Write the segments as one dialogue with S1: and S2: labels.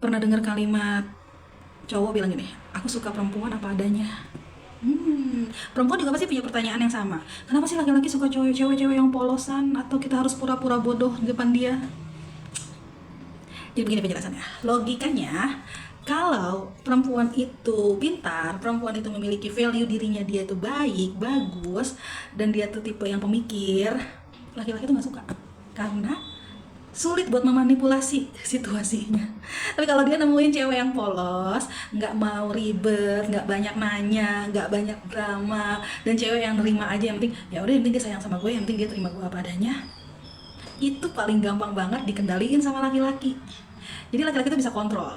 S1: Pernah dengar kalimat cowok bilang gini, aku suka perempuan apa adanya. Perempuan juga pasti punya pertanyaan yang sama. Kenapa sih laki-laki suka cewek-cewek yang polosan atau kita harus pura-pura bodoh di depan dia? Jadi begini penjelasannya. Logikanya, kalau perempuan itu pintar, perempuan itu memiliki value dirinya dia itu baik, bagus, dan dia tuh tipe yang pemikir, laki-laki tuh nggak suka. Karena sulit buat memanipulasi situasinya. Tapi kalau dia nemuin cewek yang polos, nggak mau ribet, nggak banyak nanya, nggak banyak drama, dan cewek yang nerima aja, yang penting ya udah, yang penting dia sayang sama gue, yang penting dia terima gue apa adanya, itu paling gampang banget dikendaliin sama laki-laki. Jadi laki-laki itu bisa kontrol.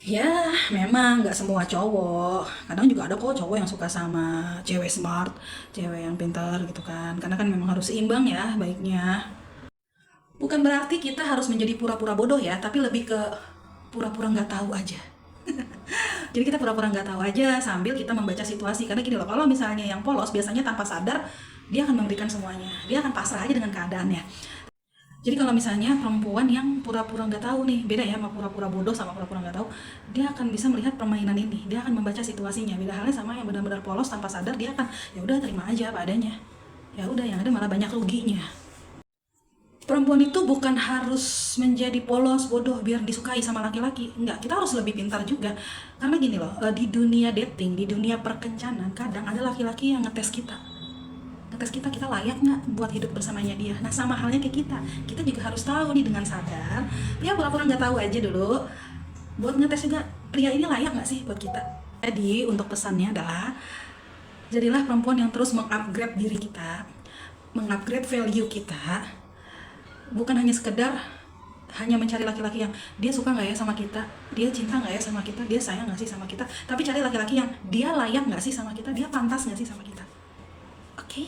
S1: Ya, memang nggak semua cowok. Kadang juga ada kok cowok yang suka sama cewek smart, cewek yang pintar gitu kan. Karena kan memang harus seimbang ya baiknya. Bukan berarti kita harus menjadi pura-pura bodoh ya, tapi lebih ke pura-pura nggak tahu aja. Jadi kita pura-pura nggak tahu aja sambil kita membaca situasi. Karena gini loh, kalau misalnya yang polos biasanya tanpa sadar dia akan memberikan semuanya. Dia akan pasrah aja dengan keadaannya. Jadi kalau misalnya perempuan yang pura-pura nggak tahu nih, beda ya sama pura-pura bodoh sama pura-pura nggak tahu, dia akan bisa melihat permainan ini, dia akan membaca situasinya. Beda halnya sama yang benar-benar polos tanpa sadar, dia akan ya udah terima aja apa adanya. Ya udah, yang ada malah banyak ruginya. Perempuan itu bukan harus menjadi polos, bodoh biar disukai sama laki-laki. Enggak, kita harus lebih pintar juga. Karena gini loh, di dunia dating, di dunia perkencanan, kadang ada laki-laki yang ngetes kita. Ngetes kita, kita layak nggak buat hidup bersamanya dia. Nah, sama halnya kayak kita. Kita juga harus tahu nih dengan sadar. Ya, pura-pura nggak tahu aja dulu. Buat ngetes juga, pria ini layak nggak sih buat kita. Jadi, untuk pesannya adalah, jadilah perempuan yang terus mengupgrade diri kita, mengupgrade value kita, bukan hanya sekedar hanya mencari laki-laki yang dia suka nggak ya sama kita, dia cinta nggak ya sama kita, dia sayang nggak sih sama kita, tapi cari laki-laki yang dia layak nggak sih sama kita, dia pantas nggak sih sama kita. Oke?